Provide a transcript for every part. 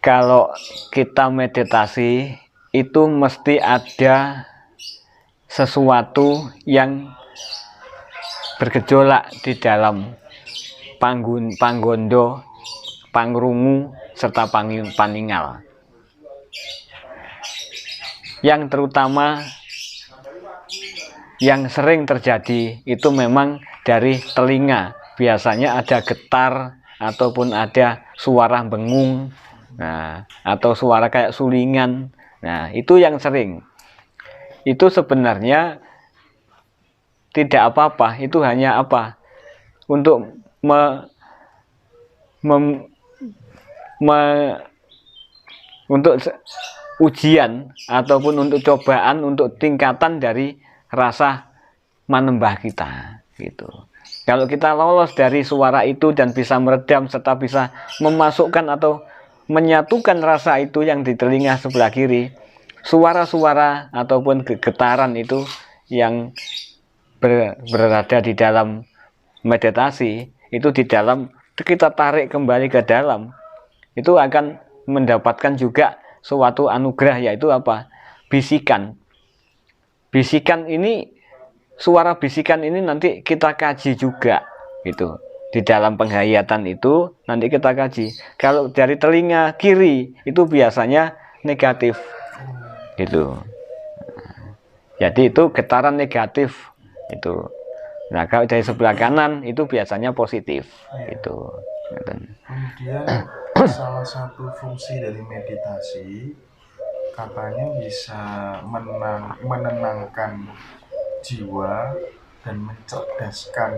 Kalau kita meditasi itu mesti ada sesuatu yang bergejolak di dalam panggondo, pangrungu, serta paningal. Yang terutama yang sering terjadi itu memang dari telinga. Biasanya ada getar ataupun ada suara bengung, nah, atau suara kayak sulingan. Nah, itu yang sering. Itu sebenarnya tidak apa-apa, itu hanya apa? Untuk untuk ujian ataupun untuk cobaan, untuk tingkatan dari rasa manembah kita, gitu. Kalau kita lolos dari suara itu dan bisa meredam serta bisa memasukkan atau menyatukan rasa itu yang di telinga sebelah kiri, suara-suara ataupun getaran itu yang berada di dalam meditasi, itu di dalam kita tarik kembali ke dalam, itu akan mendapatkan juga suatu anugerah, yaitu apa? Bisikan. Bisikan ini, suara bisikan ini nanti kita kaji juga, gitu. Di dalam penghayatan itu nanti kita kaji. Kalau dari telinga kiri itu biasanya negatif, gitu. Jadi itu getaran negatif itu. Nah, kalau dari sebelah kanan itu biasanya positif, gitu. Kemudian salah satu fungsi dari meditasi katanya bisa menenangkan jiwa dan mencerdaskan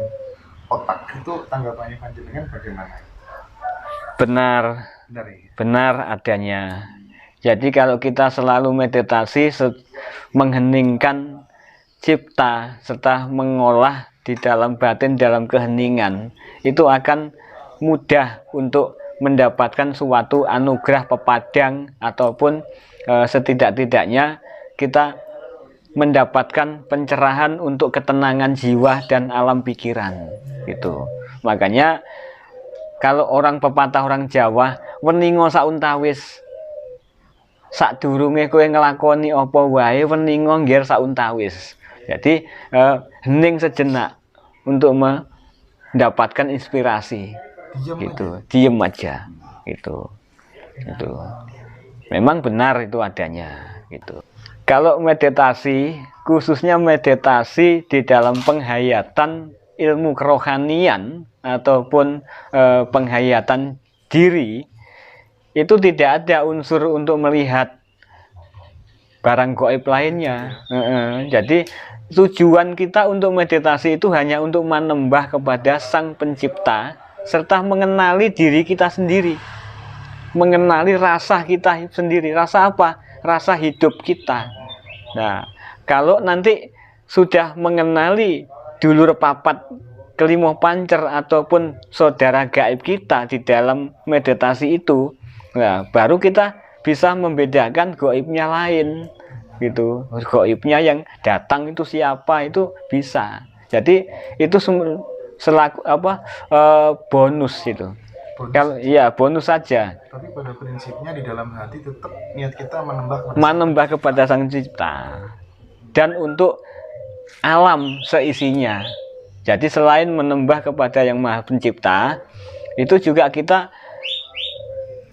otak. Itu tanggapannya panjenengan bagaimana? Benar adanya. Jadi kalau kita selalu meditasi, mengheningkan cipta serta mengolah di dalam batin, dalam keheningan, itu akan mudah untuk mendapatkan suatu anugerah pepadang, ataupun setidak-tidaknya kita mendapatkan pencerahan untuk ketenangan jiwa dan alam pikiran, gitu. Makanya kalau orang pepatah orang Jawa, weningo sauntawis, sadurunge kowe ngelakoni apa wae weningo ngger sauntawis. Jadi hening sejenak untuk mendapatkan inspirasi, gitu. Diem aja, gitu. Itu memang benar itu adanya, gitu. Kalau meditasi, khususnya meditasi di dalam penghayatan ilmu kerohanian ataupun penghayatan diri, itu tidak ada unsur untuk melihat barang gaib lainnya. Jadi tujuan kita untuk meditasi itu hanya untuk menembah kepada Sang Pencipta serta mengenali diri kita sendiri, mengenali rasa kita sendiri. Rasa apa? Rasa hidup kita. Nah, kalau nanti sudah mengenali dulur papat kelima pancer ataupun saudara gaib kita di dalam meditasi itu, nah, baru kita bisa membedakan gaibnya lain, gitu. Gaibnya yang datang itu siapa, itu bisa. Jadi itu selaku bonus itu. Kalau ya bonus saja. Tapi pada prinsipnya di dalam hati tetap niat kita menembah kepada Sang Cipta dan untuk alam seisinya. Jadi selain menembah kepada Yang Maha Pencipta, itu juga kita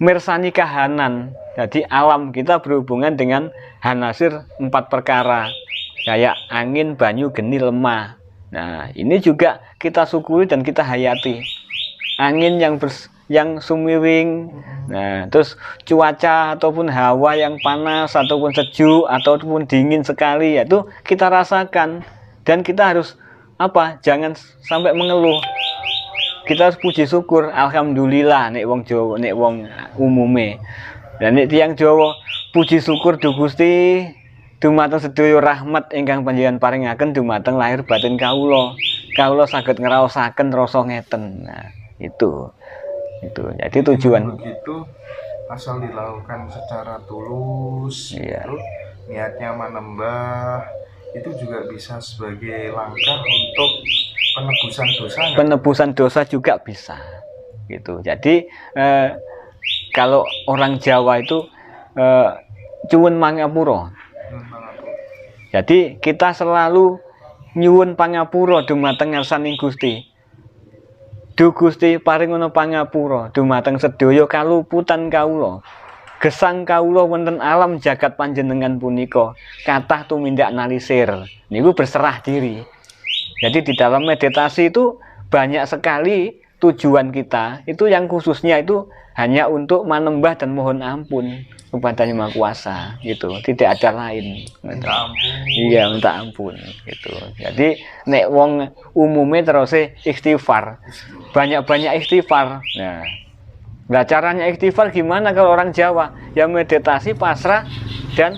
mirsani kahanan. Jadi alam kita berhubungan dengan hanasir 4 perkara, kayak angin, banyu, geni, lemah. Nah, ini juga kita syukuri dan kita hayati. Angin yang sumiring, nah, terus cuaca ataupun hawa yang panas ataupun sejuk ataupun dingin sekali, yaitu kita rasakan, dan kita harus apa? Jangan sampai mengeluh. Kita harus puji syukur, alhamdulillah nek wong Jawa, nek wong umume. Dan nek tiyang Jawa, puji syukur Duh Gusti dumateng sedaya rahmat ingkang panjenengan paringaken dumateng lahir batin kawula. Kawula saged ngraosaken rasa ngeten. Nah, itu. Jadi tujuan begitu asal dilakukan secara tulus, iya. Gitu, niatnya menembah, itu juga bisa sebagai langkah untuk penebusan dosa. Penebusan dosa juga bisa, gitu. Jadi kalau orang Jawa itu cuwun mangapura. Jadi kita selalu nyuwun pangapura dumateng ngarsaning Gusti. Du Gusti paringono pangapura dumateng sedaya kaluputan kawula. Gesang kawula wonten alam jagat panjenengan punika kathah tumindak nalisir. Niku berserah diri. Jadi di dalam meditasi itu banyak sekali tujuan kita itu yang khususnya itu hanya untuk menembah dan mohon ampun kepada Yang Maha Kuasa gitu, tidak ada lain. Minta ampun. Iya, minta ampun gitu. Jadi nek wong umumnya terus istighfar, banyak-banyak istighfar. Nah, caranya istighfar gimana kalau orang Jawa? Ya meditasi, pasrah dan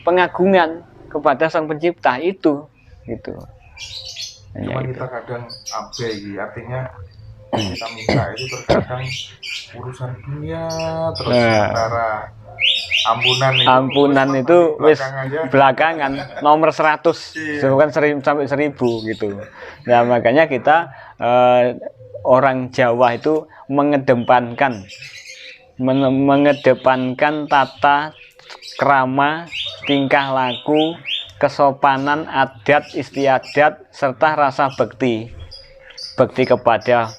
pengagungan kepada Sang Pencipta itu gitu. Cuma kita kadang abai, artinya kita minta itu terkadang urusan dunia terus sementara ampunan itu wis belakangan nomor 100 bukan 1000 sampai 1000 gitu. Nah makanya kita orang Jawa itu mengedepankan tata krama, tingkah laku, kesopanan, adat istiadat serta rasa bekti kepada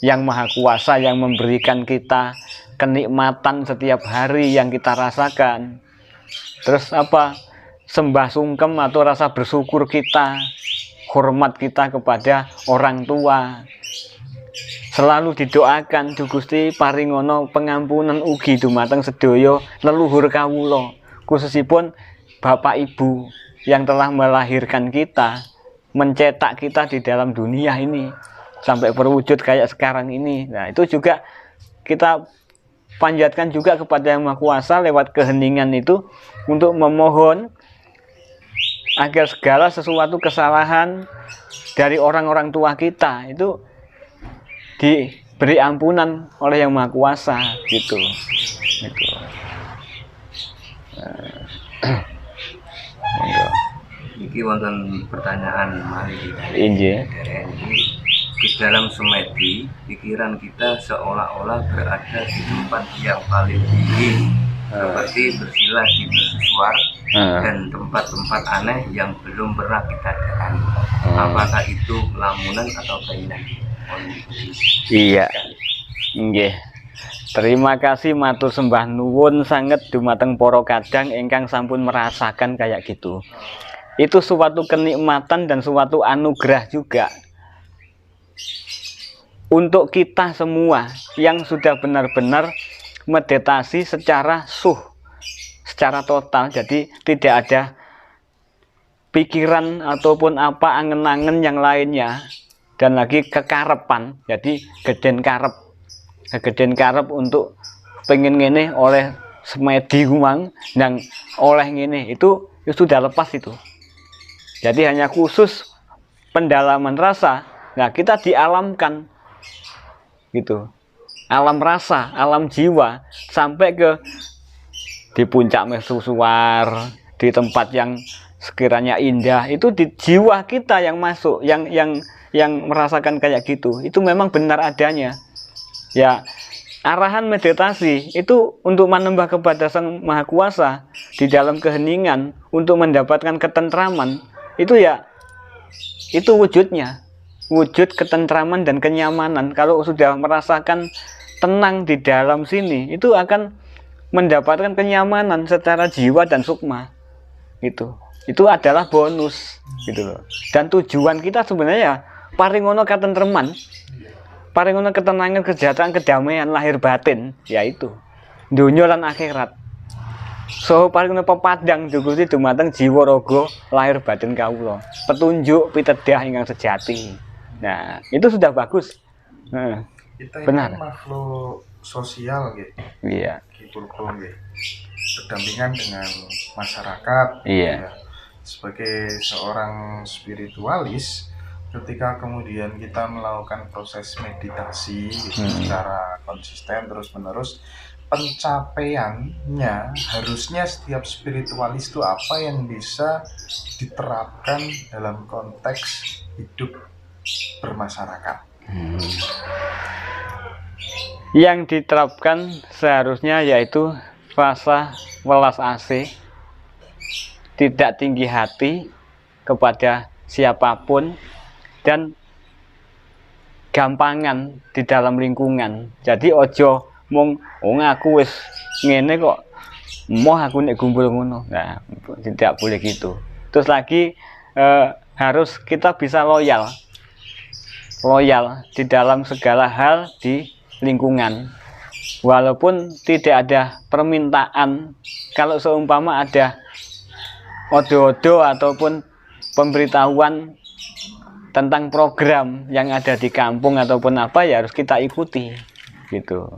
Yang Maha Kuasa yang memberikan kita kenikmatan setiap hari yang kita rasakan. Terus apa? Sembah sungkem atau rasa bersyukur kita, hormat kita kepada orang tua. Selalu didoakan Du Gusti paringono pengampunan ugi dumateng sedaya leluhur kawula, khususipun Bapak Ibu yang telah melahirkan kita, mencetak kita di dalam dunia ini sampai berwujud kayak sekarang ini. Nah itu juga kita panjatkan juga kepada Yang Maha Kuasa lewat keheningan itu untuk memohon agar segala sesuatu kesalahan dari orang-orang tua kita itu diberi ampunan oleh Yang Maha Kuasa gitu. Iki wonten pertanyaan mari Injih. Di dalam semedi, pikiran kita seolah-olah berada di tempat yang paling tinggi, seperti bersilah di mercusuar dan tempat-tempat aneh yang belum pernah kita datangi. Apakah itu lamunan atau keinginan? Iya, nggih. Terima kasih matur sembah nuwun sanget dumateng para kadang ingkang sampun merasakan kayak gitu. Itu suatu kenikmatan dan suatu anugerah juga untuk kita semua yang sudah benar-benar meditasi secara secara total. Jadi tidak ada pikiran ataupun apa angen-angen yang lainnya, dan lagi kekarepan. Jadi geden karep untuk pengen ngene oleh semedi kumang dan oleh ngene itu sudah lepas itu. Jadi hanya khusus pendalaman rasa. Nah kita dialamkan gitu, alam rasa, alam jiwa, sampai ke di puncak mercusuar, di tempat yang sekiranya indah, itu di jiwa kita yang masuk, yang merasakan kayak gitu. Itu memang benar adanya. Ya, arahan meditasi itu untuk menembah kepada Sang Maha Kuasa di dalam keheningan untuk mendapatkan ketentraman. Itu ya, itu wujudnya. Wujud ketentraman dan kenyamanan. Kalau sudah merasakan tenang di dalam sini, itu akan mendapatkan kenyamanan secara jiwa dan sukma. Itu adalah bonus gitu loh. Dan tujuan kita sebenarnya paringono katentreman, paringono ketenangan, kesejahteraan, kedamaian lahir batin, yaitu dunya lan akhirat. So paringono pepadang Gusti dumateng jiwa raga lahir batin kawula. Petunjuk pitedah ingkang sejati. Nah, itu sudah bagus. Kita benar. Ini makhluk sosial gitu. Iya. Gitu, berdampingan dengan masyarakat. Iya. Ya. Sebagai seorang spiritualis, ketika kemudian kita melakukan proses meditasi gitu, secara konsisten terus-menerus, pencapaiannya harusnya setiap spiritualis itu apa yang bisa diterapkan dalam konteks hidup bermasyarakat. yang diterapkan seharusnya yaitu rasa welas asih, tidak tinggi hati kepada siapapun, dan gampangan di dalam lingkungan. Jadi ojo mung aku wis ngene kok moh aku nek gumpul ngono. Nah, tidak boleh gitu. Terus lagi harus kita bisa loyal di dalam segala hal di lingkungan. Walaupun tidak ada permintaan, kalau seumpama ada odo-odo ataupun pemberitahuan tentang program yang ada di kampung ataupun apa, ya harus kita ikuti gitu.